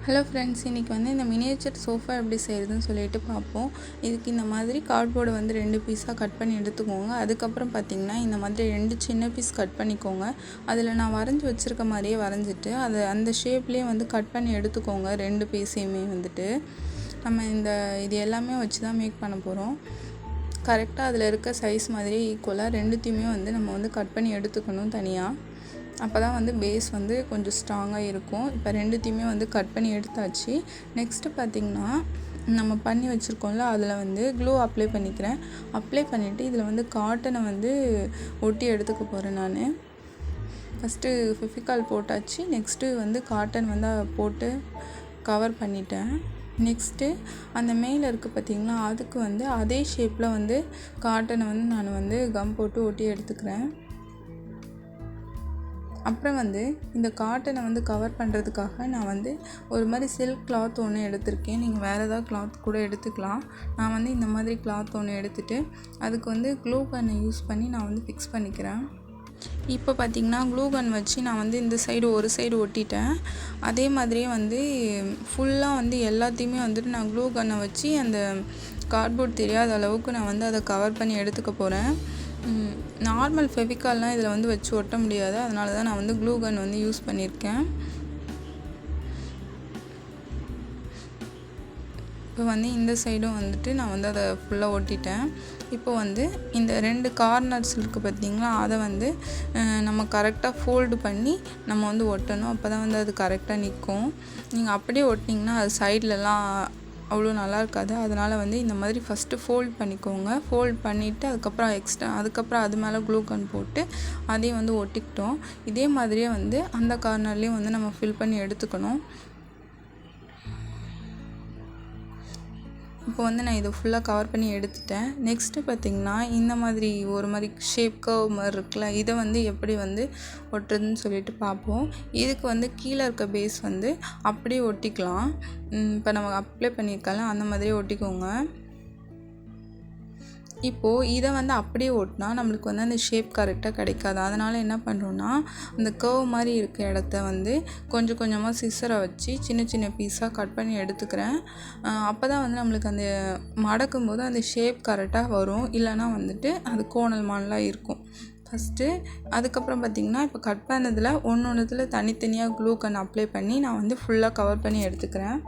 Hello friends, இன்றைக்கி வந்து இந்த மினியேச்சர் சோஃபா எப்படி செய்கிறதுன்னு சொல்லிட்டு பார்ப்போம். இதுக்கு இந்த மாதிரி கார்ட்போர்டை வந்து 2 பீஸாக கட் பண்ணி எடுத்துக்கோங்க. அதுக்கப்புறம் பார்த்திங்கன்னா இந்த மாதிரி 2 சின்ன பீஸ் கட் பண்ணிக்கோங்க. அதில் நான் வரைஞ்சி வச்சுருக்க மாதிரியே வரைஞ்சிட்டு அதை அந்த ஷேப்லேயே வந்து கட் பண்ணி எடுத்துக்கோங்க. 2 பீஸையுமே வந்துட்டு நம்ம இது எல்லாமே வச்சு தான் மேக் பண்ண போகிறோம். கரெக்டாக அதில் இருக்க சைஸ் மாதிரியே ஈக்குவலாக 2த்தையுமே வந்து நம்ம வந்து கட் பண்ணி எடுத்துக்கணும் தனியாக. அப்போ தான் வந்து பேஸ் வந்து கொஞ்சம் ஸ்ட்ராங்காக இருக்கும். இப்போ 2த்தையுமே வந்து கட் பண்ணி எடுத்தாச்சு. நெக்ஸ்ட்டு பார்த்திங்கன்னா நம்ம பண்ணி வச்சுருக்கோம்ல, அதில் வந்து க்ளூ அப்ளை பண்ணிக்கிறேன். அப்ளை பண்ணிவிட்டு இதில் வந்து காட்டனை வந்து ஒட்டி எடுத்துக்க போகிறேன். நான் ஃபஸ்ட்டு ஃபெவிகால் போட்டாச்சு. நெக்ஸ்ட்டு வந்து காட்டன் வந்து போட்டு கவர் பண்ணிட்டேன். நெக்ஸ்ட்டு அந்த மேலே இருக்குது பார்த்திங்களா, அதுக்கு வந்து அதே ஷேப்பில் வந்து காட்டனை வந்து நான் வந்து கம் போட்டு ஒட்டி எடுத்துக்கிறேன். அப்புறம் வந்து இந்த காட்டனை வந்து கவர் பண்ணுறதுக்காக நான் வந்து ஒரு மாதிரி சில்க் கிளாத் ஒன்று எடுத்திருக்கேன். நீங்கள் வேறு ஏதாவது கிளாத் கூட எடுத்துக்கலாம். நான் வந்து இந்த மாதிரி கிளாத் ஒன்று எடுத்துகிட்டு அதுக்கு வந்து க்ளூ கன்னை யூஸ் பண்ணி நான் வந்து ஃபிக்ஸ் பண்ணிக்கிறேன். இப்போ பார்த்திங்கன்னா க்ளூ கன் வச்சு நான் வந்து இந்த சைடு ஒரு சைடு ஒட்டிட்டேன். அதே மாதிரியே வந்து ஃபுல்லாக வந்து எல்லாத்தையுமே வந்துட்டு நான் க்ளூ கன்னை வச்சு அந்த கார்ட்போர்ட் தெரியாத அளவுக்கு நான் வந்து அதை கவர் பண்ணி எடுத்துக்க போகிறேன். நார்மல் ஃபெவிகால்லாம் இதில் வந்து வச்சு ஒட்ட முடியாது. அதனால தான் நான் வந்து க்ளூ கன் வந்து யூஸ் பண்ணியிருக்கேன். இப்போ வந்து இந்த சைடும் வந்துட்டு நான் வந்து அதை ஃபுல்லாக ஒட்டிட்டேன். இப்போ வந்து இந்த 2 கார்னர்ஸ் இருக்குது பார்த்திங்களா, அதை வந்து நம்ம கரெக்டாக ஃபோல்டு பண்ணி நம்ம வந்து ஒட்டணும். அப்போ தான் வந்து அது கரெக்டாக நிற்கும். நீங்கள் அப்படியே ஒட்டினீங்கன்னா அது சைட்லலாம் அவ்வளோ நல்லா இருக்காது. அதனால் வந்து இந்த மாதிரி ஃபஸ்ட்டு ஃபோல்ட் பண்ணிக்கோங்க. ஃபோல்ட் பண்ணிவிட்டு அதுக்கப்புறம் அது மேலே க்ளூ கன் போட்டு அதையும் வந்து ஒட்டிக்கிட்டோம். இதே மாதிரியே வந்து அந்த கார்னர்லேயும் வந்து நம்ம ஃபில் பண்ணி எடுத்துக்கணும். இப்போ வந்து நான் இதை ஃபுல்லாக கவர் பண்ணி எடுத்துட்டேன். நெக்ஸ்ட்டு பார்த்திங்கன்னா இந்த மாதிரி ஒரு மாதிரி ஷேப் கர்வ் மாதிரி இருக்குல்ல, இதை வந்து எப்படி வந்து ஒட்டுறதுன்னு சொல்லிட்டு பார்ப்போம். இதுக்கு வந்து கீழே இருக்க பேஸ் வந்து அப்படியே ஒட்டிக்கலாம். இப்போ நம்ம அப்ளை பண்ணியிருக்கலாம் அந்த மாதிரியே ஒட்டிக்கோங்க. இப்போது இதை வந்து அப்படியே ஒட்டினா நம்மளுக்கு வந்து அந்த ஷேப் கரெக்டாக கிடைக்காது. அதனால் என்ன பண்ணுறோன்னா, அந்த கர்வ் மாதிரி இருக்க இடத்த வந்து கொஞ்சம் கொஞ்சமாக சிசரை வச்சு சின்ன சின்ன பீஸாக கட் பண்ணி எடுத்துக்கிறேன். அப்போ தான் வந்து நம்மளுக்கு அந்த மடக்கும் போது அந்த ஷேப் கரெக்டாக வரும். இல்லைனா வந்துட்டு அது கோணல் மானலாக இருக்கும். ஃபஸ்ட்டு அதுக்கப்புறம் பார்த்திங்கன்னா இப்போ கட் பண்ணதில் ஒன்றுத்தில் தனித்தனியாக க்ளூ கன் அப்ளை பண்ணி நான் வந்து ஃபுல்லாக கவர் பண்ணி எடுத்துக்கிறேன்.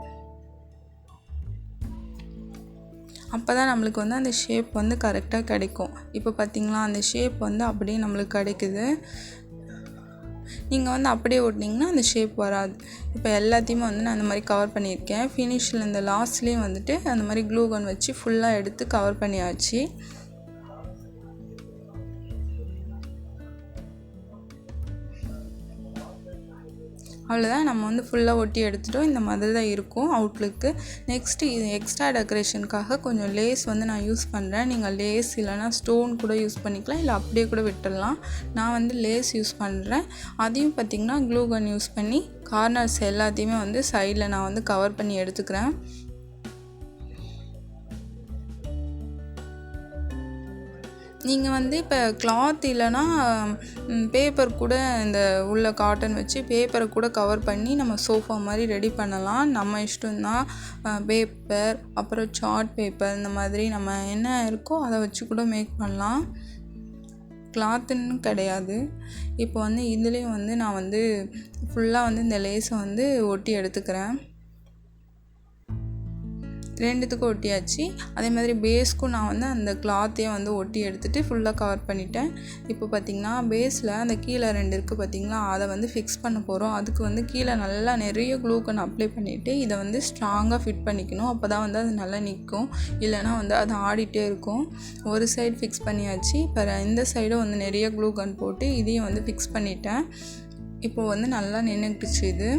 அப்போ தான் நம்மளுக்கு வந்து அந்த ஷேப் வந்து கரெக்டாக கிடைக்கும். இப்போ பார்த்திங்களா, அந்த ஷேப் வந்து அப்படியே நம்மளுக்கு கிடைக்குது. நீங்கள் வந்து அப்படியே ஓட்டினீங்கன்னா அந்த ஷேப் வராது. இப்போ எல்லாத்தையுமே வந்து நான் அந்த மாதிரி கவர் பண்ணியிருக்கேன். ஃபினிஷில் இந்த லாஸ்ட்லேயும் வந்துட்டு அந்த மாதிரி க்ளூ கன் வச்சு ஃபுல்லாக எடுத்து கவர் பண்ணியாச்சு. அவ்வளோதான், நம்ம வந்து ஃபுல்லாக ஒட்டி எடுத்துட்டோம். இந்த மாதிரி தான் இருக்கும் அவுட்லுக்கு. நெக்ஸ்ட்டு இது எக்ஸ்ட்ரா டெக்கரேஷனுக்காக கொஞ்சம் லேஸ் வந்து நான் யூஸ் பண்ணுறேன். நீங்கள் லேஸ் இல்லைனா ஸ்டோன் கூட யூஸ் பண்ணிக்கலாம், இல்லை அப்படியே கூட விட்டுடலாம். நான் வந்து லேஸ் யூஸ் பண்ணுறேன். அதையும் பார்த்திங்கன்னா க்ளூ கன் யூஸ் பண்ணி கார்னர்ஸ் எல்லாத்தையுமே வந்து சைடில் நான் வந்து கவர் பண்ணி எடுத்துக்கிறேன். நீங்கள் வந்து இப்போ கிளாத் இல்லைனா பேப்பர் கூட இந்த உள்ள காட்டன் வச்சு பேப்பரை கூட கவர் பண்ணி நம்ம சோஃபா மாதிரி ரெடி பண்ணலாம். நம்ம இஷ்டம்தான். பேப்பர் அப்புறம் சார்ட் பேப்பர் இந்த மாதிரி நம்ம என்ன இருக்கோ அதை வச்சு கூட மேக் பண்ணலாம். கிளாத்துன்னு கிடையாது. இப்போ வந்து இதுலேயும் வந்து நான் வந்து ஃபுல்லாக வந்து இந்த லேஸை வந்து ஒட்டி எடுத்துக்கிறேன். 2த்துக்கும் ஒட்டியாச்சு. அதே மாதிரி பேஸ்க்கும் நான் வந்து அந்த கிளாத்தையும் வந்து ஒட்டி எடுத்துகிட்டு ஃபுல்லாக கவர் பண்ணிட்டேன். இப்போ பார்த்திங்கன்னா பேஸில் அந்த கீழே 2 இருக்குது பார்த்திங்களா, அதை வந்து ஃபிக்ஸ் பண்ண போகிறோம். அதுக்கு வந்து கீழே நல்லா நிறைய க்ளூ கன் அப்ளை பண்ணிவிட்டு இதை வந்து ஸ்ட்ராங்காக ஃபிட் பண்ணிக்கணும். அப்போ தான் வந்து அது நல்லா நிற்கும். இல்லைனா வந்து அது ஆடிட்டே இருக்கும். ஒரு சைடு ஃபிக்ஸ் பண்ணியாச்சு. இப்போ இந்த சைடும் வந்து நிறைய க்ளூ கன் போட்டு இதையும் வந்து ஃபிக்ஸ் பண்ணிட்டேன். இப்போது வந்து நல்லா நின்றுக்கிடுச்சு இது.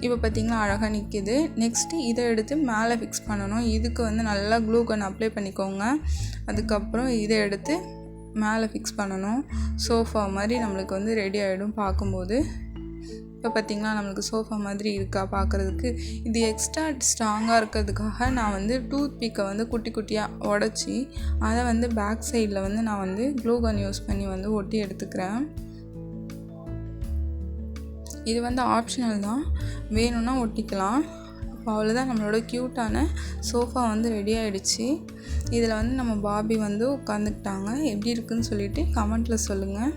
இப்போ பார்த்திங்கன்னா அழகாக நிற்கிது. நெக்ஸ்ட்டு இதை எடுத்து மேலே ஃபிக்ஸ் பண்ணணும். இதுக்கு வந்து நல்லா க்ளூ கன் அப்ளை பண்ணிக்கோங்க. அதுக்கப்புறம் இதை எடுத்து மேலே ஃபிக்ஸ் பண்ணணும். சோஃபா மாதிரி நம்மளுக்கு வந்து ரெடி ஆகிடும் பார்க்கும்போது. இப்போ பார்த்திங்கன்னா நம்மளுக்கு சோஃபா மாதிரி இருக்கா பார்க்குறதுக்கு. இது எக்ஸ்ட்ரா ஸ்ட்ராங்காக இருக்கிறதுக்காக நான் வந்து டூத் பிக்கை வந்து குட்டி குட்டியாக உடச்சி அதை வந்து பேக் சைடில் வந்து நான் வந்து க்ளூ கன் யூஸ் பண்ணி வந்து ஒட்டி எடுத்துக்கிறேன். இது வந்து ஆப்ஷனல் தான், வேணும்னா ஒட்டிக்கலாம். இப்போ அவ்வளோதான், நம்மளோட க்யூட்டான சோஃபா வந்து ரெடி ஆகிடுச்சு. இதில் வந்து நம்ம பாபி வந்து உட்காந்துக்கிட்டாங்க. எப்படி இருக்குன்னு சொல்லிவிட்டு கமெண்ட்டில் சொல்லுங்கள்.